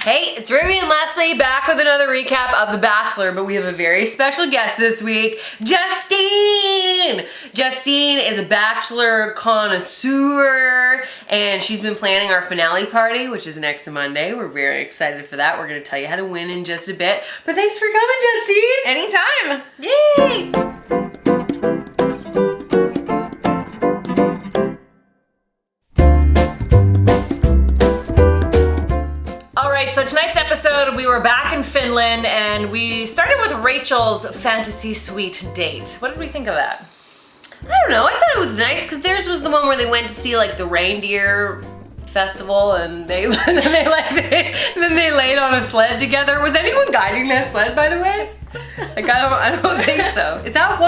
Hey, it's Ruby and Leslie back with another recap of The Bachelor, but we have a very special guest this week, Justine! Justine is a Bachelor connoisseur, and she's been planning our finale party, which is next Monday. We're very excited for that. We're going to tell you how to win in just a bit, but thanks for coming, Justine! Anytime! Yay! So tonight's episode, we were back in Finland and we started with Rachel's fantasy suite date. What did we think of that? I don't know, I thought it was nice because theirs was the one where they went to see like the reindeer festival and then they laid on a sled together. Was anyone guiding that sled, by the way? Like I don't think so. That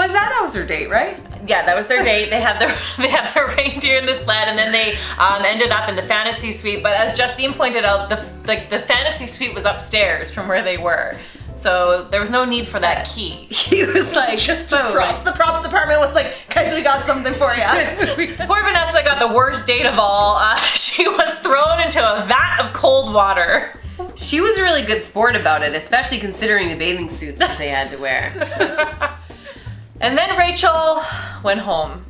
was her date, right? Yeah, that was their date. They had their reindeer in the sled, and then they ended up in the fantasy suite. But as Justine pointed out, the fantasy suite was upstairs from where they were, so there was no need for that key. He was like, just props. The props department was like, guys, we got something for you. Poor Vanessa got the worst date of all. She was thrown into a vat of cold water. She was a really good sport about it, especially considering the bathing suits that they had to wear. And then Rachel went home.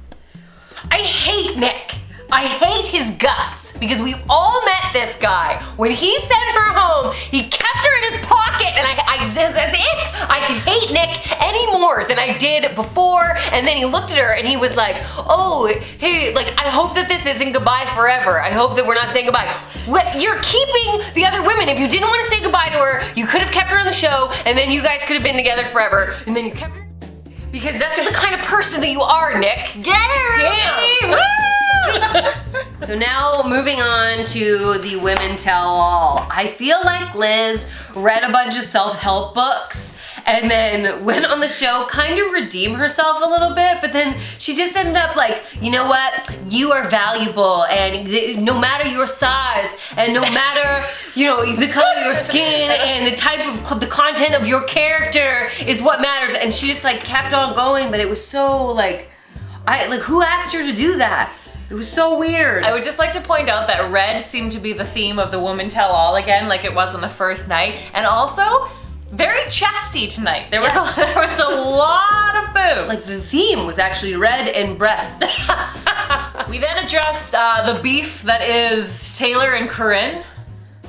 I hate Nick. I hate his guts because we've all met this guy. When he sent her home, he kept her in his pocket, and as if I could hate Nick any more than I did before. And then he looked at her and he was like, "Oh, hey, like I hope that this isn't goodbye forever. I hope that we're not saying goodbye." You're keeping the other women. If you didn't want to say goodbye to her, you could have kept her on the show, and then you guys could have been together forever. And then you kept her. Because that's the kind of person that you are, Nick. Get it, Ruby! Damn! So now moving on to the women tell all. I feel like Liz read a bunch of self-help books and then went on the show, kind of redeem herself a little bit, but then she just ended up like, you know what? You are valuable, and no matter your size, and no matter, you know, the color of your skin, and the type of, the content of your character is what matters. And she just like kept on going, but it was so like, who asked her to do that? It was so weird. I would just like to point out that red seemed to be the theme of the woman tell all again, like it was on the first night, and also very chesty tonight. There was a lot of boobs. Like the theme was actually red and breasts. We then addressed the beef that is Taylor and Corinne.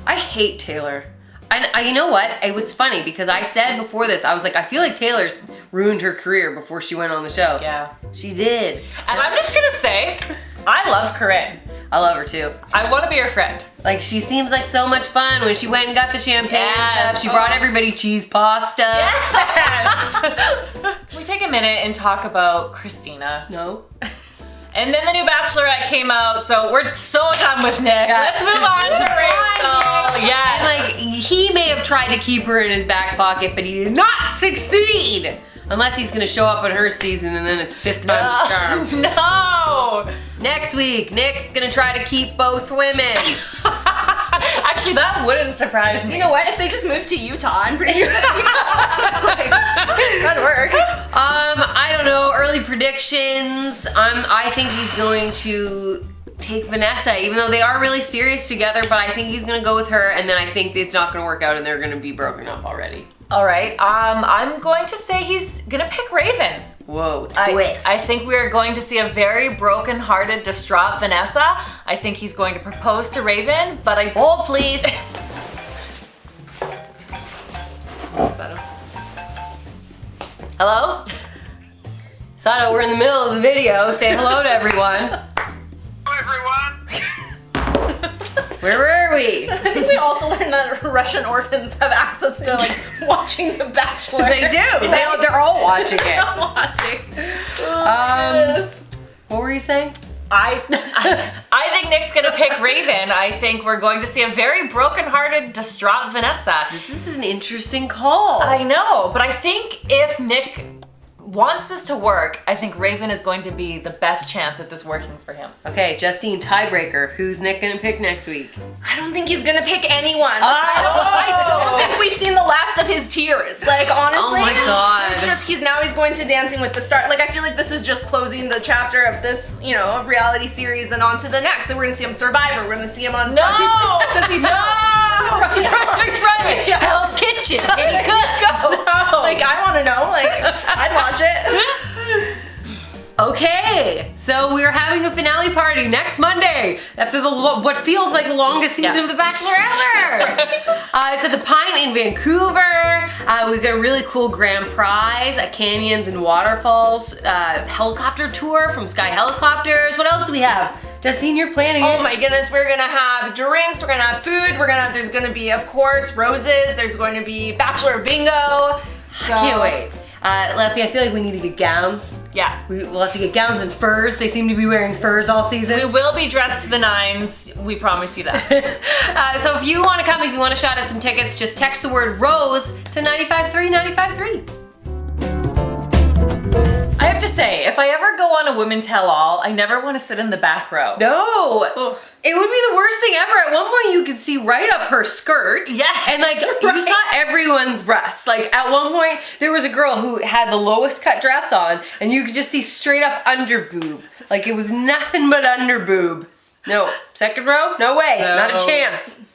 I hate Taylor. You know what? It was funny because I said before this, I was like, I feel like Taylor's ruined her career before she went on the show. Yeah. She did. And I'm just gonna say, I love Corinne. I love her too. I want to be her friend. Like, she seems like so much fun when she went and got the champagne and stuff. She brought everybody cheese pasta. Yes! Can we take a minute and talk about Christina? No. And then the new Bachelorette came out, so we're so done with Nick. Yeah. Let's move on to Rachel. Yes. And like, he may have tried to keep her in his back pocket, but he did not succeed. Unless he's gonna show up on her season and then it's 5th time's the charm. No! Next week, Nick's gonna try to keep both women. Actually, that wouldn't surprise me. You know what? If they just moved to Utah, I'm pretty sure that'd work. I don't know, early predictions. I think he's going to take Vanessa, even though they are really serious together, but I think he's gonna go with her, and then I think it's not gonna work out and they're gonna be broken up already. All right, I'm going to say he's gonna pick Raven. Whoa, twist. I think we're going to see a very broken-hearted, distraught Vanessa. I think he's going to propose to Raven, but I... Hold, please. Sato. Hello? Sato, we're in the middle of the video. Say hello to everyone. Hello, everyone. Where were we? I think we also learned that Russian orphans have access to like watching The Bachelor. They do. They're all watching it. I'm watching. Oh, What were you saying? I think Nick's gonna pick Raven. I think we're going to see a very broken-hearted, distraught Vanessa. This is an interesting call. I know, but I think if Nick wants this to work, I think Raven is going to be the best chance at this working for him. Okay, Justine, tiebreaker. Who's Nick gonna pick next week? I don't think he's gonna pick anyone. Oh. I don't think we've seen the last of his tears. Like, honestly. Oh my God. It's just, he's going to Dancing with the Stars. Like, I feel like this is just closing the chapter of this, you know, reality series and on to the next. So we're gonna see him Survivor. We're gonna see him on... No! Does he No! I'd watch it. Okay, so we're having a finale party next Monday after what feels like the longest season of The Bachelor ever. It's at the Pine in Vancouver. We've got a really cool grand prize, a canyons and waterfalls helicopter tour from Sky Helicopters. What else do we have? Justine, you're planning it. Oh my goodness, we're gonna have drinks, we're gonna have food, there's gonna be, of course, roses, there's going to be Bachelor bingo. So, Can't wait. Leslie, I feel like we need to get gowns. Yeah. We'll have to get gowns and furs. They seem to be wearing furs all season. We will be dressed to the nines. We promise you that. So if you want to come, if you want a shot at some tickets, just text the word ROSE to 953 953. I have to say, if I ever go on a women tell all, I never want to sit in the back row. No. Ugh. It would be the worst thing ever. At one point you could see right up her skirt. Yes. And like you saw everyone's breasts. Like at one point there was a girl who had the lowest cut dress on and you could just see straight up under boob. Like it was nothing but under boob. No. Second row? No way. No. Not a chance.